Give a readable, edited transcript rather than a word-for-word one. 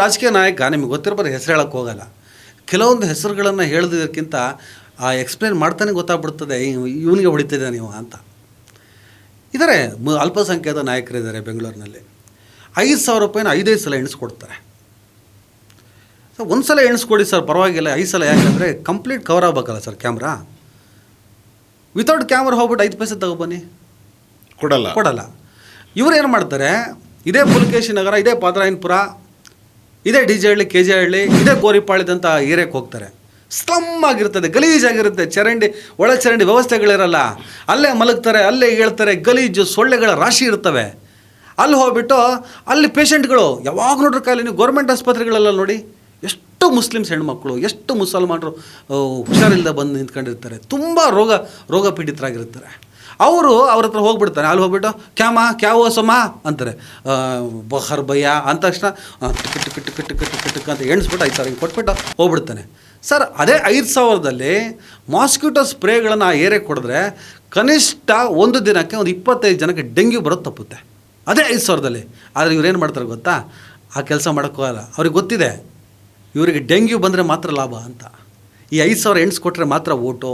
ರಾಜಕೀಯ ನಾಯಕ ನಿಮಗೆ ಗೊತ್ತಿರಬಾರ್ದು, ಹೆಸರು ಹೇಳೋಕ್ಕೆ ಹೋಗಲ್ಲ. ಕೆಲವೊಂದು ಹೆಸರುಗಳನ್ನು ಹೇಳೋದಕ್ಕಿಂತ ಎಕ್ಸ್ಪ್ಲೇನ್ ಮಾಡ್ತಾನೆ ಗೊತ್ತಾಗ್ಬಿಡ್ತದೆ ಇವನಿಗೆ ಹೊಡಿತಿದ್ದೆ ನೀವು ಅಂತ. ಇದ್ದಾರೆ ಅಲ್ಪಸಂಖ್ಯಾತ ನಾಯಕರಿದ್ದಾರೆ ಬೆಂಗಳೂರಿನಲ್ಲಿ. 5,000 ರೂಪಾಯಿನ 5 ಸಲ ಎಣಿಸ್ಕೊಡ್ತಾರೆ. ಸರ್ ಒಂದು ಸಲ ಎಣಿಸ್ಕೊಡಿ ಸರ್ ಪರವಾಗಿಲ್ಲ, 5 ಸಲ ಯಾಕಂದರೆ ಕಂಪ್ಲೀಟ್ ಕವರ್ ಆಗಬೇಕಲ್ಲ ಸರ್ ಕ್ಯಾಮ್ರಾ. ವಿತೌಟ್ ಕ್ಯಾಮ್ರಾ ಹೋಗ್ಬಿಟ್ಟು 5 ಪೈಸೆ ತಗೊಬನ್ನಿ, ಕೊಡಲ್ಲ. ಇವ್ರು ಏನು ಮಾಡ್ತಾರೆ, ಇದೇ ಪುಲಕೇಶಿ ನಗರ, ಇದೇ ಪಾದರಾಯನಪುರ, ಇದೇ ಡಿ ಜೆ ಹಳ್ಳಿ, ಕೆ ಜೆ ಹಳ್ಳಿ, ಇದೇ ಗೋರಿಪಾಳ್ಯದಂಥ ಏರಿಯಾಕ್ಕೆ ಹೋಗ್ತಾರೆ. ಸ್ಲಮ್ ಆಗಿರ್ತದೆ, ಗಲೀಜಾಗಿರುತ್ತೆ, ಒಳ ಚರಂಡಿ ವ್ಯವಸ್ಥೆಗಳಿರಲ್ಲ. ಅಲ್ಲೇ ಮಲಗ್ತಾರೆ, ಅಲ್ಲೇ ಹೇಳ್ತಾರೆ, ಗಲೀಜು ಸೊಳ್ಳೆಗಳ ರಾಶಿ ಇರ್ತವೆ. ಅಲ್ಲಿ ಹೋಗ್ಬಿಟ್ಟು ಅಲ್ಲಿ ಪೇಷಂಟ್ಗಳು ಯಾವಾಗ ನೋಡ್ರಿ ಕಾಯಿಲೆ. ನೀವು ಗೌರ್ಮೆಂಟ್ ಆಸ್ಪತ್ರೆಗಳೆಲ್ಲ ನೋಡಿ, ಎಷ್ಟು ಮುಸ್ಲಿಮ್ಸ್ ಹೆಣ್ಮಕ್ಳು, ಎಷ್ಟು ಮುಸಲ್ಮಾನರು ಹುಷಾರಿಲ್ಲದೆ ಬಂದು ನಿಂತ್ಕೊಂಡಿರ್ತಾರೆ, ತುಂಬ ರೋಗ ಪೀಡಿತರಾಗಿರ್ತಾರೆ. ಅವ್ರ ಹತ್ರ ಹೋಗ್ಬಿಡ್ತಾನೆ. ಅಲ್ಲಿ ಹೋಗ್ಬಿಟ್ಟು ಕ್ಯಾವೋ ಸಮ ಅಂತಾರೆ, ಬಹರ್ ಭಯ್ಯ ಅಂದ ತಕ್ಷಣ ಟಿಕ್ ಅಂತ ಎಣಿಸ್ಬಿಟ್ಟು 5,000 ಹಿಂಗೆ ಕೊಟ್ಬಿಟ್ಟು ಹೋಗ್ಬಿಡ್ತಾನೆ. ಸರ್ ಅದೇ 5,000ದಲ್ಲಿ ಮಾಸ್ಕಿಟೋ ಸ್ಪ್ರೇಗಳನ್ನು ಆ ಏರಿಯಾಗೆ ಕೊಡಿದ್ರೆ ಕನಿಷ್ಠ ಒಂದು ದಿನಕ್ಕೆ ಒಂದು 25 ಜನಕ್ಕೆ ಡೆಂಗ್ಯೂ ಬರೋದು ತಪ್ಪುತ್ತೆ, ಅದೇ 5,000ದಲ್ಲಿ. ಆದರೆ ಇವ್ರೇನು ಮಾಡ್ತಾರೆ ಗೊತ್ತಾ, ಆ ಕೆಲಸ ಮಾಡೋಕ್ಕೋಗಲ್ಲ. ಅವ್ರಿಗೆ ಗೊತ್ತಿದೆ ಇವರಿಗೆ ಡೆಂಗ್ಯೂ ಬಂದರೆ ಮಾತ್ರ ಲಾಭ ಅಂತ. ಈ 5,000 ಎಣಿಸ್ಕೊಟ್ರೆ ಮಾತ್ರ ಓಟು.